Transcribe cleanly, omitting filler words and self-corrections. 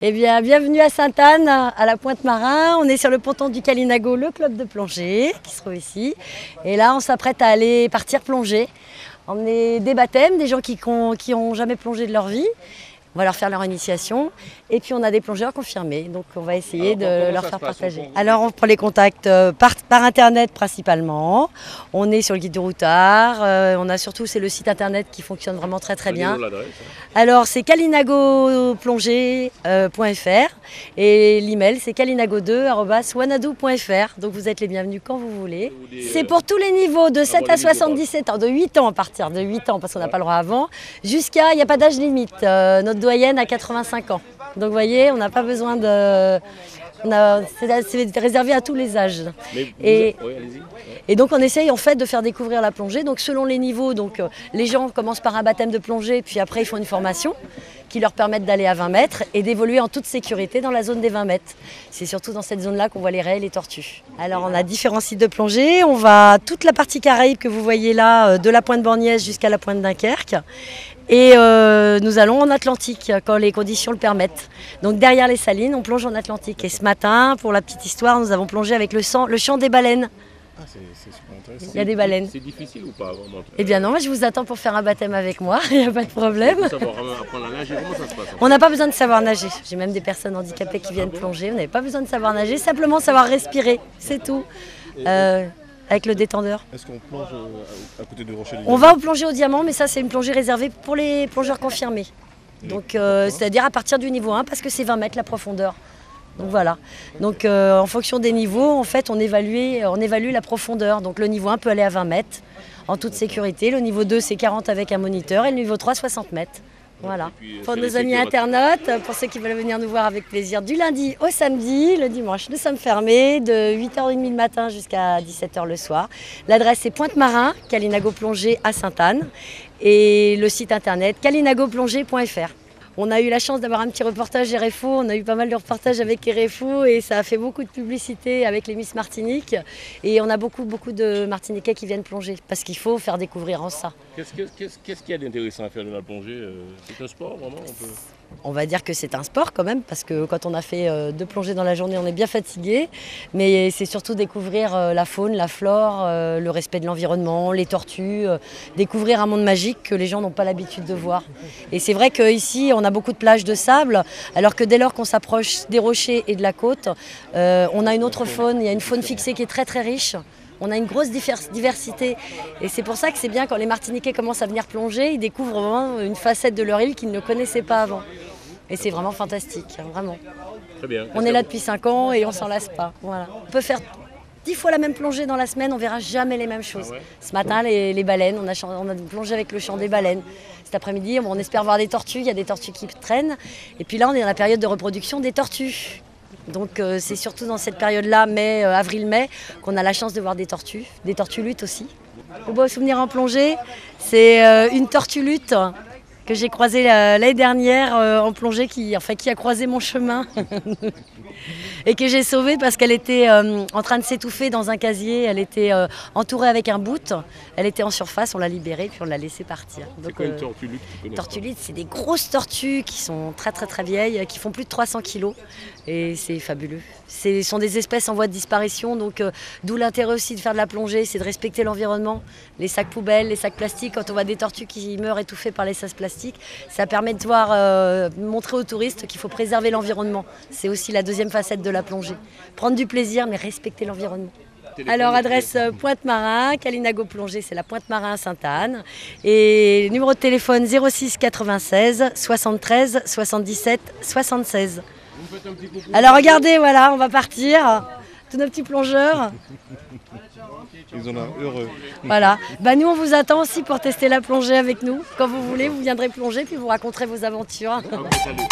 Eh bien, bienvenue à Sainte-Anne, à la Pointe-Marin. On est sur le ponton du Kalinago, le club de plongée qui se trouve ici. Et là, on s'apprête à aller partir plonger, emmener des baptêmes, des gens qui ont jamais plongé de leur vie. On va leur faire leur initiation. Et puis, on a des plongeurs confirmés. Donc, on va essayer de leur faire partager. Alors, on prend les contacts par Internet principalement. On est sur le guide du routard. On a surtout, c'est le site Internet qui fonctionne vraiment très très bien. Alors, c'est kalinagoplongée.fr et l'email, c'est kalinago2@wanadoo.fr. Donc, vous êtes les bienvenus quand vous voulez. C'est pour tous les niveaux, de 7 à 77 ans, de 8 ans à partir de 8 ans, parce qu'on n'a pas le droit avant, jusqu'à, il n'y a pas d'âge limite. Notre doyenne a 85 ans. Donc vous voyez, on n'a pas besoin de... C'est réservé à tous les âges. Et donc on essaye en fait de faire découvrir la plongée. Donc selon les niveaux, les gens commencent par un baptême de plongée, puis après ils font une formation qui leur permettent d'aller à 20 mètres et d'évoluer en toute sécurité dans la zone des 20 mètres. C'est surtout dans cette zone-là qu'on voit les raies et les tortues. Alors on a différents sites de plongée. On va toute la partie Caraïbe que vous voyez là, de la pointe Borgnesse jusqu'à la pointe Dunkerque. Et nous allons en Atlantique quand les conditions le permettent. Donc derrière les salines, on plonge en Atlantique. Et ce matin, pour la petite histoire, nous avons plongé avec le chant des baleines. Ah, c'est super intéressant. Il y a des baleines. C'est difficile ou pas vraiment? Eh bien non, moi je vous attends pour faire un baptême avec moi, il n'y a pas de problème. Il faut savoir apprendre à nager, comment ça se passe? On n'a pas besoin de savoir nager. J'ai même des personnes handicapées qui viennent plonger. On n'avait pas besoin de savoir nager, simplement savoir respirer, c'est tout. Avec le détendeur. Est-ce qu'on plonge à côté du rocher du On va au plongée au diamant, mais ça c'est une plongée réservée pour les plongeurs confirmés. Donc c'est-à-dire à partir du niveau 1, parce que c'est 20 mètres la profondeur. Donc voilà. Donc en fonction des niveaux, en fait, on évalue la profondeur. Donc le niveau 1 peut aller à 20 mètres en toute sécurité. Le niveau 2 c'est 40 avec un moniteur et le niveau 3 60 mètres. Voilà. Pour nos amis internautes, pour ceux qui veulent venir nous voir avec plaisir, du lundi au samedi, le dimanche nous sommes fermés de 8h30 le matin jusqu'à 17h le soir. L'adresse est Pointe-Marin, Kalinago Plongée à Sainte-Anne et le site internet kalinagoplongée.fr. On a eu la chance d'avoir un petit reportage RFO, on a eu pas mal de reportages avec RFO et ça a fait beaucoup de publicité avec les Miss Martinique. Et on a beaucoup de Martiniquais qui viennent plonger parce qu'il faut faire découvrir en ça. Qu'est-ce qu'il y a d'intéressant à faire de la plongée? C'est un sport vraiment? On va dire que c'est un sport quand même parce que quand on a fait 2 plongées dans la journée, on est bien fatigué. Mais c'est surtout découvrir la faune, la flore, le respect de l'environnement, les tortues, découvrir un monde magique que les gens n'ont pas l'habitude de voir. Et c'est vrai qu'ici, on a beaucoup de plages de sable, alors que dès lors qu'on s'approche des rochers et de la côte, on a une autre faune, il y a une faune fixée qui est très très riche. On a une grosse diversité et c'est pour ça que c'est bien quand les Martiniquais commencent à venir plonger, ils découvrent vraiment une facette de leur île qu'ils ne connaissaient pas avant. Et c'est vraiment fantastique, vraiment. Très bien. On est là depuis 5 ans et on s'en lasse pas. Voilà. On peut faire 10 fois la même plongée dans la semaine, on verra jamais les mêmes choses. Ah ouais. Ce matin, les baleines, on a plongé avec le chant des baleines. Cet après-midi, on espère voir des tortues, il y a des tortues qui traînent. Et puis là, on est dans la période de reproduction des tortues. Donc c'est surtout dans cette période-là, avril-mai, qu'on a la chance de voir des tortues luttes aussi. Le beau souvenir en plongée, c'est une tortue lutte que j'ai croisée l'année dernière en plongée, qui a croisé mon chemin et que j'ai sauvée parce qu'elle était en train de s'étouffer dans un casier. Elle était entourée avec un bout, elle était en surface, on l'a libérée puis on l'a laissée partir. C'est quoi une tortue lutte? Tortues luttes, c'est des grosses tortues qui sont très très très vieilles, qui font plus de 300 kilos et c'est fabuleux. Ce sont des espèces en voie de disparition, donc d'où l'intérêt aussi de faire de la plongée, c'est de respecter l'environnement. Les sacs poubelles, les sacs plastiques, quand on voit des tortues qui meurent étouffées par les sacs plastiques, ça permet de montrer aux touristes qu'il faut préserver l'environnement. C'est aussi la deuxième facette de la plongée. Prendre du plaisir mais respecter l'environnement. Alors adresse Pointe-Marin, Kalinago Plongée, c'est la Pointe-Marin à Sainte-Anne. Et numéro de téléphone 06 96 73 77 76. Alors regardez, voilà, on va partir. Tous nos petits plongeurs. Ils ont l'air heureux. Voilà. Nous, on vous attend aussi pour tester la plongée avec nous. Quand vous voulez, vous viendrez plonger puis vous raconterez vos aventures. Salut.